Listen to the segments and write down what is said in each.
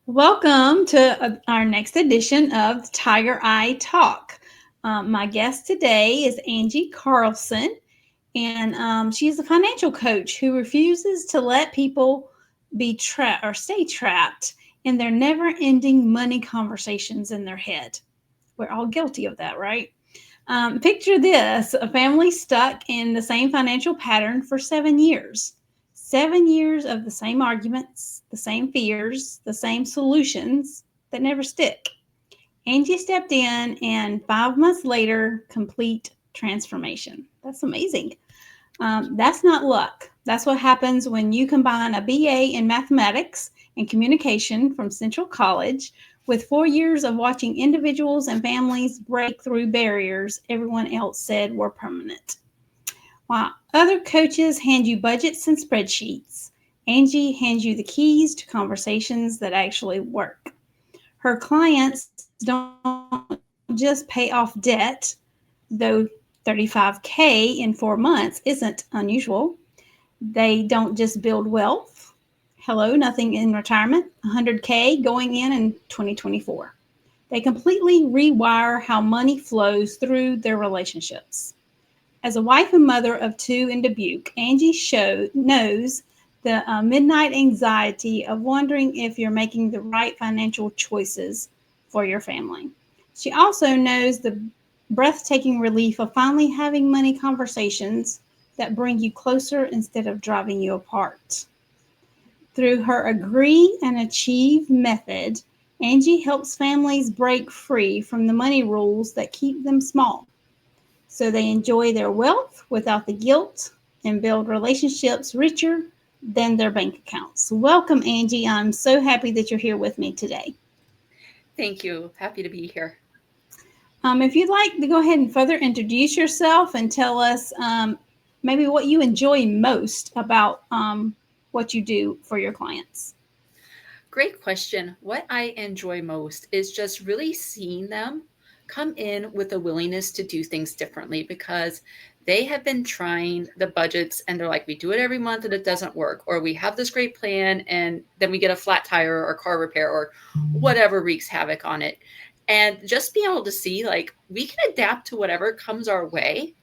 Welcome to our next edition of Tiger Eye Talk. My guest today is Angie Carlson, and she's a financial coach who refuses to let people be trapped or stay trapped in their never ending money conversations in their head. We're all guilty of that, right? Picture this: a family stuck in the same financial pattern for 7 years. 7 years of the same arguments, the same fears, the same solutions that never stick. Angie stepped in, and 5 months later, complete transformation. That's amazing. That's not luck. That's what happens when you combine a BA in mathematics and communication from Central College with 4 years of watching individuals and families break through barriers everyone else said were permanent. While other coaches hand you budgets and spreadsheets, Angie hands you the keys to conversations that actually work. Her clients don't just pay off debt, though 35K in 4 months isn't unusual. They don't just build wealth. Hello, nothing in retirement, 100K going in 2024. They completely rewire how money flows through their relationships. As a wife and mother of two in Dubuque, Angie knows the midnight anxiety of wondering if you're making the right financial choices for your family. She also knows the breathtaking relief of finally having money conversations that bring you closer instead of driving you apart. Through her Agree and Achieve method, Angie helps families break free from the money rules that keep them small so they enjoy their wealth without the guilt and build relationships richer than their bank accounts. Welcome, Angie. I'm so happy that you're here with me today. Thank you. Happy to be here. If you'd like to go ahead and further introduce yourself and tell us maybe what you enjoy most about what you do for your clients. Great question. What I enjoy most is just really seeing them come in with a willingness to do things differently because they have been trying the budgets and they're like, we do it every month and it doesn't work. Or we have this great plan and then we get a flat tire or car repair or whatever wreaks havoc on it. And just being able to see like we can adapt to whatever comes our way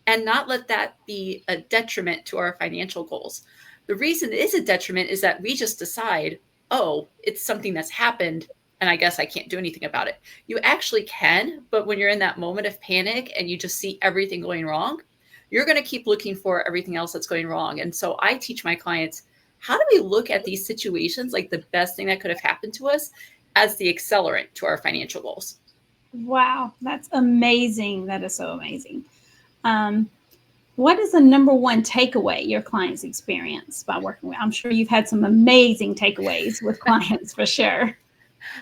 and not let that be a detriment to our financial goals. The reason it is a detriment is that we just decide, oh, it's something that's happened and I guess I can't do anything about it. You actually can, but when you're in that moment of panic and you just see everything going wrong, you're going to keep looking for everything else that's going wrong. And so I teach my clients, how do we look at these situations like the best thing that could have happened to us as the accelerant to our financial goals? Wow, that's amazing. That is so amazing. Um, what is the number one takeaway your clients experience by working with? I'm sure you've had some amazing takeaways with clients for sure.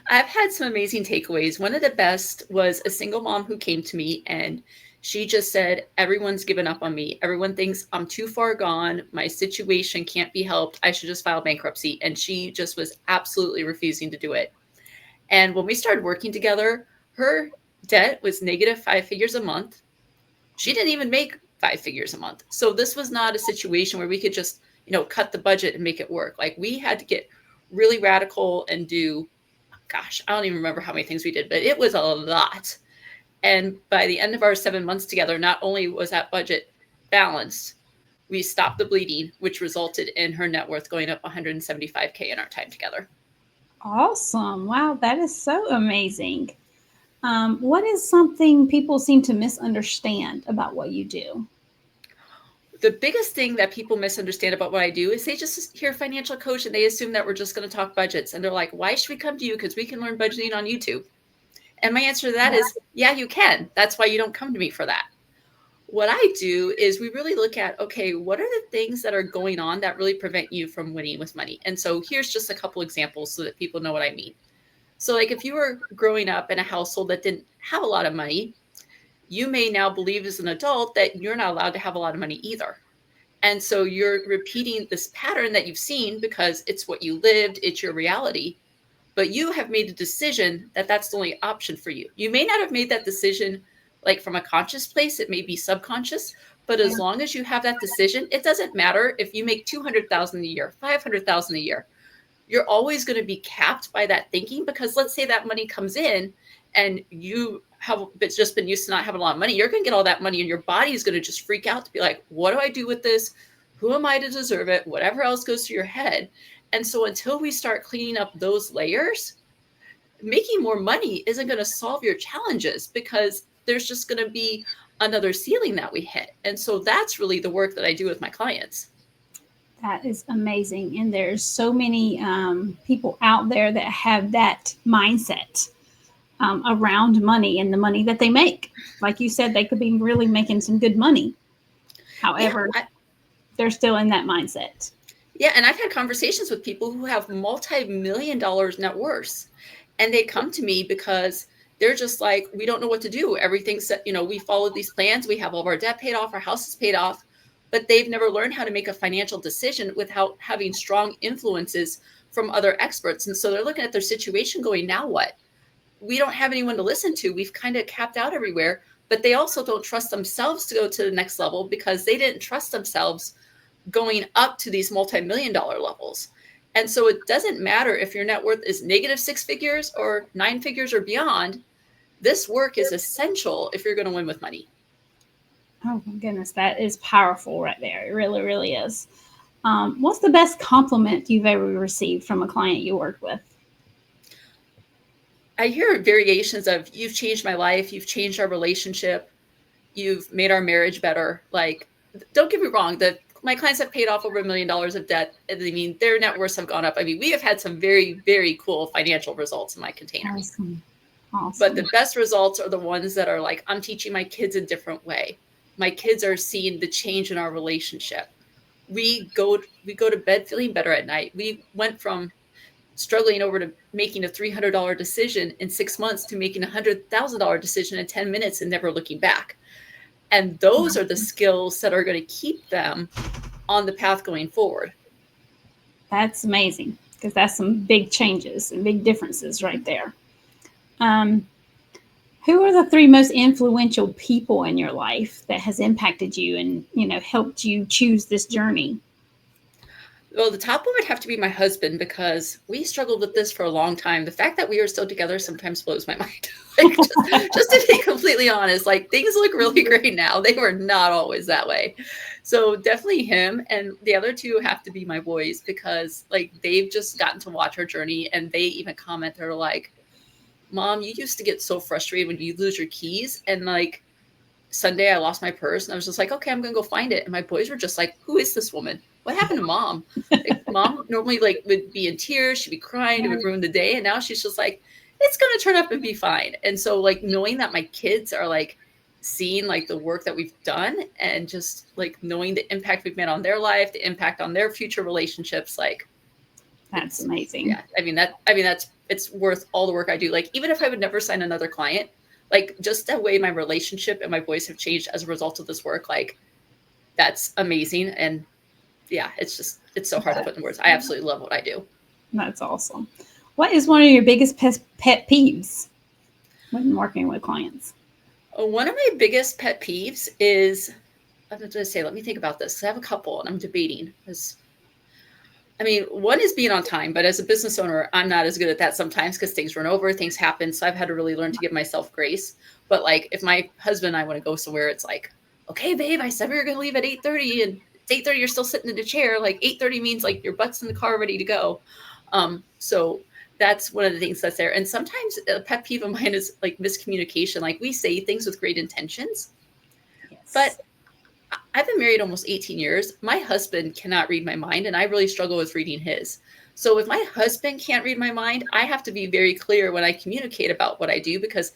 I've had some amazing takeaways. One of the best was a single mom who came to me and she just said, everyone's given up on me. Everyone thinks I'm too far gone. My situation can't be helped. I should just file bankruptcy. And she just was absolutely refusing to do it. And when we started working together, her debt was negative 5 figures a month. She didn't even make 5 figures a month. So this was not a situation where we could just, cut the budget and make it work. Like we had to get really radical and do, gosh, I don't even remember how many things we did, but it was a lot. And by the end of our 7 months together, not only was that budget balanced, we stopped the bleeding, which resulted in her net worth going up 175K in our time together. Awesome. Wow, that is so amazing. What is something people seem to misunderstand about what you do? The biggest thing that people misunderstand about what I do is they just hear financial coach and they assume that we're just going to talk budgets. And they're like, why should we come to you? Because we can learn budgeting on YouTube. And my answer to that is, yeah, you can. That's why you don't come to me for that. What I do is we really look at, okay, what are the things that are going on that really prevent you from winning with money? And so here's just a couple examples so that people know what I mean. So like if you were growing up in a household that didn't have a lot of money, you may now believe as an adult that you're not allowed to have a lot of money either. And so you're repeating this pattern that you've seen because it's what you lived, it's your reality. But you have made a decision that that's the only option for you. You may not have made that decision like from a conscious place, it may be subconscious, but as long as you have that decision, it doesn't matter if you make 200,000 a year, 500,000 a year. you're always going to be capped by that thinking, because let's say that money comes in and you have just been used to not having a lot of money. You're going to get all that money and your body is going to just freak out to be like, what do I do with this? Who am I to deserve it? Whatever else goes through your head. And so until we start cleaning up those layers, making more money isn't going to solve your challenges, because there's just going to be another ceiling that we hit. And so that's really the work that I do with my clients. That is amazing. And there's so many people out there that have that mindset around money and the money that they make. Like you said, they could be really making some good money. However, they're still in that mindset. Yeah. And I've had conversations with people who have multi-million-dollar net worths, and they come to me because they're just like, we don't know what to do. Everything's, we follow these plans. We have all of our debt paid off, our house is paid off, but they've never learned how to make a financial decision without having strong influences from other experts. And so they're looking at their situation going, now what? We don't have anyone to listen to. We've kind of capped out everywhere, but they also don't trust themselves to go to the next level because they didn't trust themselves going up to these multi-million-dollar levels. And so it doesn't matter if your net worth is negative 6 figures or 9 figures or beyond. This work is essential if you're going to win with money. Oh my goodness, that is powerful right there. It really, really is. What's the best compliment you've ever received from a client you work with? I hear variations of, you've changed my life, you've changed our relationship, you've made our marriage better. Like, don't get me wrong, my clients have paid off over $1 million of debt. I mean, their net worths have gone up. I mean, we have had some very, very cool financial results in my container. Awesome. But the best results are the ones that are like, I'm teaching my kids a different way. My kids are seeing the change in our relationship. We go to bed feeling better at night. We went from struggling over to making a $300 decision in 6 months to making a $100,000 decision in 10 minutes and never looking back. And those are the skills that are going to keep them on the path going forward. That's amazing, because that's some big changes and big differences right there. Who are the 3 most influential people in your life that has impacted you and, helped you choose this journey? Well, the top one would have to be my husband, because we struggled with this for a long time. The fact that we are still together sometimes blows my mind. Like, just to be completely honest, like, things look really great now. They were not always that way. So definitely him. And the other 2 have to be my boys, because like, they've just gotten to watch our journey, and they even comment, they're like, Mom, you used to get so frustrated when you lose your keys. And like, Sunday I lost my purse, and I was just like, okay, I'm going to go find it. And my boys were just like, who is this woman? What happened to Mom? Like, Mom normally like would be in tears. She'd be crying. It would ruin the day. And now she's just like, it's going to turn up and be fine. And so like, knowing that my kids are like seeing like the work that we've done, and just like knowing the impact we've made on their life, the impact on their future relationships, like, that's amazing. Yeah. I mean, it's worth all the work I do. Like, even if I would never sign another client, like, just the way my relationship and my voice have changed as a result of this work, like, that's amazing. And yeah, it's so hard to put in words. I absolutely love what I do. That's awesome. What is one of your biggest pet peeves when working with clients? One of my biggest pet peeves is, I'm going to say, let me think about this. I have a couple, and I'm debating. One is being on time, but as a business owner, I'm not as good at that sometimes, because things run over, things happen. So I've had to really learn to give myself grace. But like, if my husband and I want to go somewhere, it's like, okay, babe, I said we were going to leave at 8:30, and it's 8:30, you're still sitting in the chair. Like, 8:30 means like your butt's in the car ready to go. So that's one of the things that's there. And sometimes a pet peeve of mine is like miscommunication. Like, we say things with great intentions, but I've been married almost 18 years. My husband cannot read my mind, and I really struggle with reading his. So if my husband can't read my mind, I have to be very clear when I communicate about what I do, because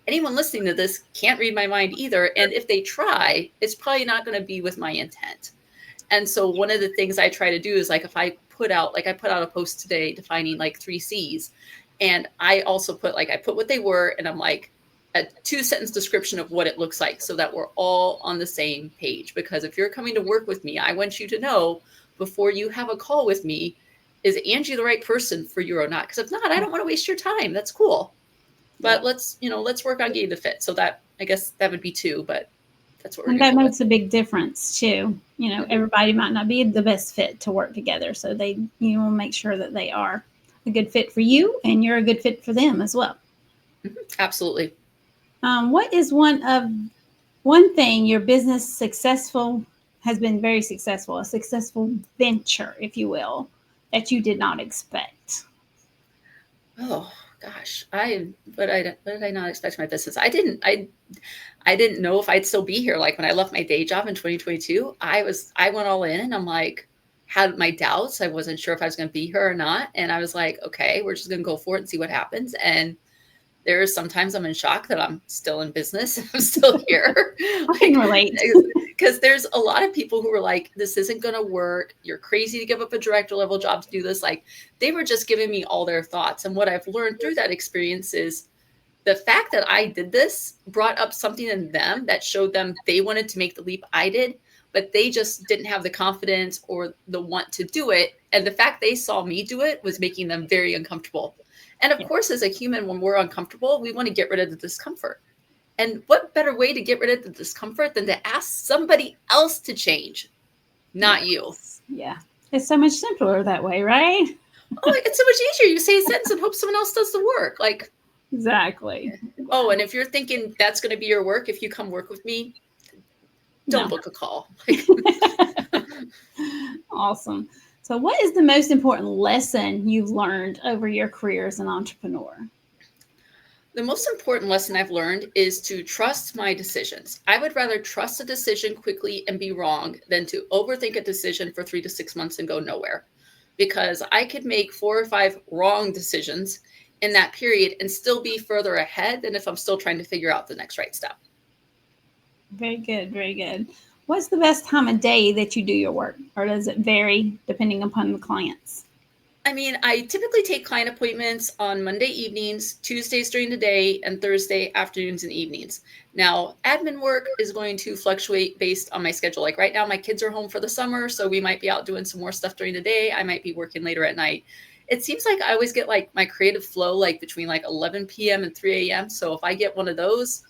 anyone listening to this can't read my mind either. And if they try, it's probably not going to be with my intent. And so one of the things I try to do is, like, if I put out a post today defining like 3 C's, and I also put what they were, and I'm like, a 2-sentence description of what it looks like, so that we're all on the same page. Because if you're coming to work with me, I want you to know before you have a call with me, is Angie the right person for you or not? Because if not, I don't want to waste your time. That's cool. But let's work on getting the fit. So that, I guess that would be 2, but that's what we're doing. And that makes a big difference too. Everybody might not be the best fit to work together. So you will make sure that they are. a good fit for you, and you're a good fit for them as well. Absolutely. What is one thing your business successful has been very successful, a successful venture, if you will, that you did not expect? Oh gosh, what did I not expect my business? I didn't know if I'd still be here. Like when I left my day job in 2022, I went all in and I'm like, had my doubts. I wasn't sure if I was going to be here or not. And I was like, okay, we're just going to go for it and see what happens. And there's sometimes I'm in shock that I'm still in business. I'm still here. I can relate. Because there's a lot of people who were like, this isn't going to work. You're crazy to give up a director level job to do this. Like they were just giving me all their thoughts. And what I've learned through that experience is the fact that I did this brought up something in them that showed them they wanted to make the leap I did, but they just didn't have the confidence or the want to do it. And the fact they saw me do it was making them very uncomfortable. And of course, as a human, when we're uncomfortable, we want to get rid of the discomfort. And what better way to get rid of the discomfort than to ask somebody else to change, not you? Yeah. It's so much simpler that way, right? Oh, it's so much easier. You say a sentence and hope someone else does the work. Like, exactly. Oh, and if you're thinking that's going to be your work, if you come work with me, don't book a call. Awesome. So, what is the most important lesson you've learned over your career as an entrepreneur? The most important lesson I've learned is to trust my decisions. I would rather trust a decision quickly and be wrong than to overthink a decision for 3 to 6 months and go nowhere. Because I could make 4 or 5 wrong decisions in that period and still be further ahead than if I'm still trying to figure out the next right step. Very good. Very good. What's the best time of day that you do your work, or does it vary depending upon the clients? I mean, I typically take client appointments on Monday evenings, Tuesdays during the day, and Thursday afternoons and evenings. Now, admin work is going to fluctuate based on my schedule. Like right now, my kids are home for the summer, so we might be out doing some more stuff during the day. I might be working later at night. It seems like I always get like my creative flow like between like 11 p.m. and 3 a.m. So if I get one of those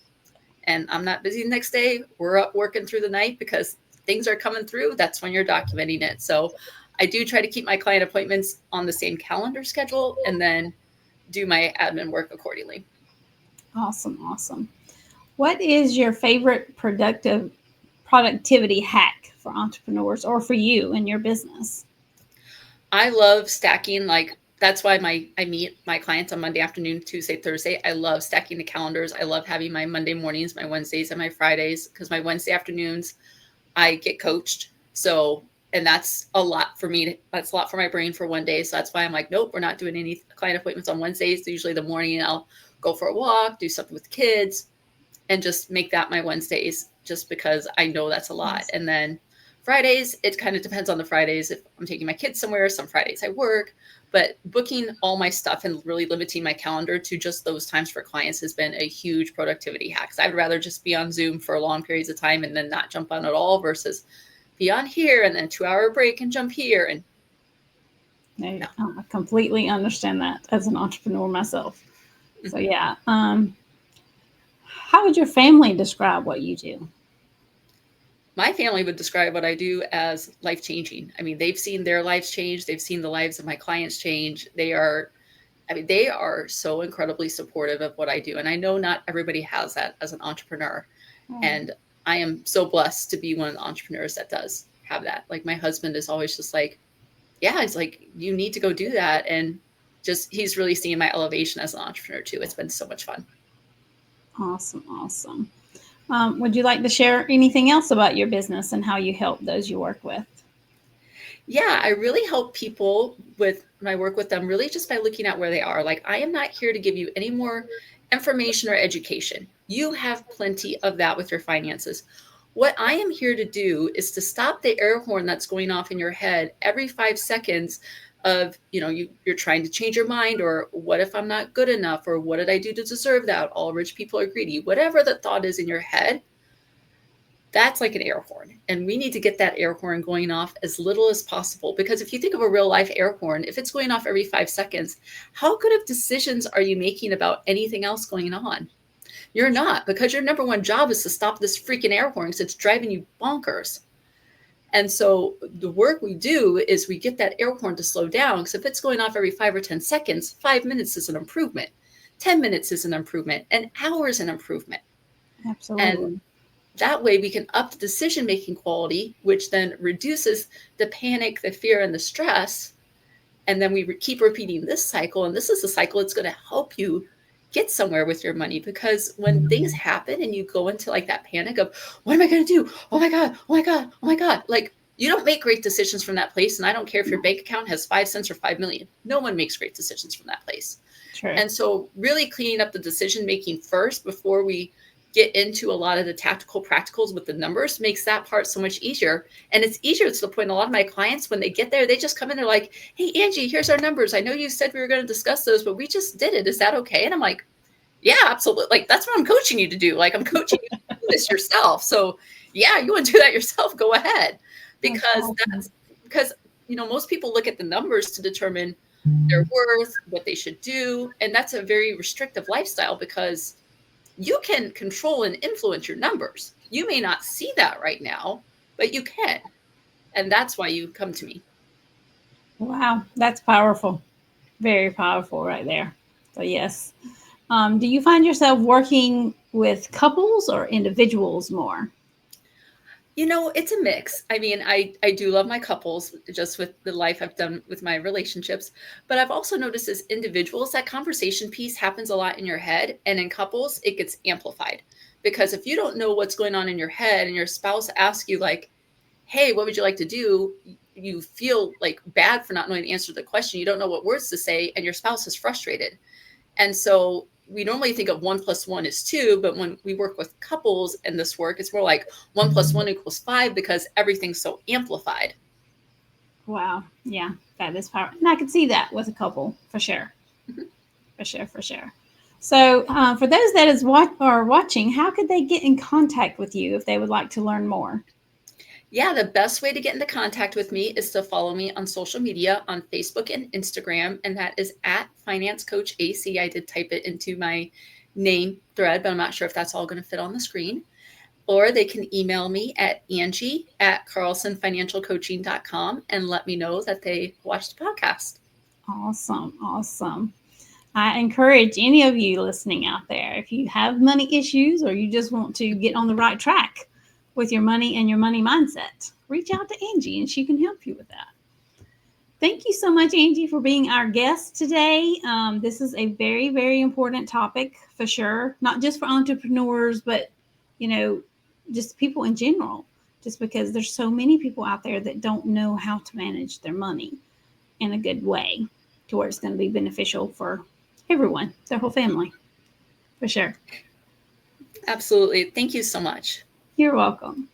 and I'm not busy the next day, we're up working through the night because things are coming through. That's when you're documenting it. So I do try to keep my client appointments on the same calendar schedule and then do my admin work accordingly. Awesome. Awesome. What is your favorite productivity hack for entrepreneurs or for you in your business? I love stacking. Like that's why I meet my clients on Monday afternoon, Tuesday, Thursday. I love stacking the calendars. I love having my Monday mornings, my Wednesdays, and my Fridays because my Wednesday afternoons I get coached. So, and that's a lot for me. That's a lot for my brain for one day. So that's why I'm like, nope, we're not doing any client appointments on Wednesdays. Usually the morning I'll go for a walk, do something with kids, and just make that my Wednesdays just because I know that's a lot. And then Fridays, it kind of depends on the Fridays. If I'm taking my kids somewhere, some Fridays I work, but booking all my stuff and really limiting my calendar to just those times for clients has been a huge productivity hack. I'd rather just be on Zoom for long periods of time and then not jump on at all versus be on here and then 2-hour break and jump here. And I completely understand that as an entrepreneur myself. So yeah. How would your family describe what you do? My family would describe what I do as life-changing. I mean, they've seen their lives change. They've seen the lives of my clients change. They are so incredibly supportive of what I do. And I know not everybody has that as an entrepreneur. And I am so blessed to be one of the entrepreneurs that does have that. Like my husband is always just like, yeah, it's like, you need to go do that. And just, he's really seeing my elevation as an entrepreneur too. It's been so much fun. Awesome. Awesome. Would you like to share anything else about your business and how you help those you work with? Yeah, I really help people with my work with them really just by looking at where they are. Like, I am not here to give you any more information or education. You have plenty of that with your finances. What I am here to do is to stop the air horn that's going off in your head every 5 seconds of, you're trying to change your mind, or what if I'm not good enough, or what did I do to deserve that? All rich people are greedy. Whatever the thought is in your head, that's like an air horn. And we need to get that air horn going off as little as possible. Because if you think of a real life air horn, if it's going off every 5 seconds, how good of decisions are you making about anything else going on? You're not, because your number one job is to stop this freaking air horn because it's driving you bonkers. And so the work we do is we get that air horn to slow down, because if it's going off every 5 or 10 seconds, 5 minutes is an improvement. 10 minutes is an improvement. An hour is an improvement. Absolutely. And that way we can up the decision-making quality, which then reduces the panic, the fear, and the stress. And then we keep repeating this cycle. And this is a cycle that's going to help you get somewhere with your money, because when things happen and you go into like that panic of, what am I going to do? Oh my God, oh my God, oh my God. Like, you don't make great decisions from that place. And I don't care if your bank account has 5 cents or 5 million. No one makes great decisions from that place. True. And so really cleaning up the decision-making first before we get into a lot of the tactical practicals with the numbers makes that part so much easier. And it's easier to the point, a lot of my clients, when they get there, they just come in, they're like, hey, Angie, here's our numbers. I know you said we were going to discuss those, but we just did it. Is that okay? And I'm like, yeah, absolutely. Like, that's what I'm coaching you to do. Like, I'm coaching you to do this yourself. So yeah, you want to do that yourself, go ahead. Because because, most people look at the numbers to determine their worth, what they should do. And that's a very restrictive lifestyle, because you can control and influence your numbers. You may not see that right now, but you can. And that's why you come to me. Wow, that's powerful. Very powerful right there. So, yes. Do you find yourself working with couples or individuals more? It's a mix. I mean, I do love my couples, just with the life I've done with my relationships. But I've also noticed as individuals, that conversation piece happens a lot in your head. And in couples, it gets amplified. Because if you don't know what's going on in your head and your spouse asks you, like, hey, what would you like to do? You feel like bad for not knowing the answer to the question. You don't know what words to say, and your spouse is frustrated. And so we normally think of 1 + 1 is 2, but when we work with couples in this work, it's more like 1 + 1 = 5, because everything's so amplified. Wow. Yeah, that is powerful. And I can see that with a couple for sure. Mhm. For sure, for sure. So, for those that are watching, how could they get in contact with you if they would like to learn more? Yeah, the best way to get into contact with me is to follow me on social media on Facebook and Instagram, and that is at Finance Coach AC. I did type it into my name thread, but I'm not sure if that's all going to fit on the screen. Or they can email me at Angie@carlsonfinancialcoaching.com and let me know that they watched the podcast. Awesome. Awesome. I encourage any of you listening out there, if you have money issues or you just want to get on the right track with your money and your money mindset, reach out to Angie and she can help you with that. Thank you so much, Angie, for being our guest today. This is a very, very important topic for sure, not just for entrepreneurs, but, you know, just people in general, just because there's so many people out there that don't know how to manage their money in a good way to where it's going to be beneficial for everyone, their whole family, for sure. Absolutely. Thank you so much. You're welcome.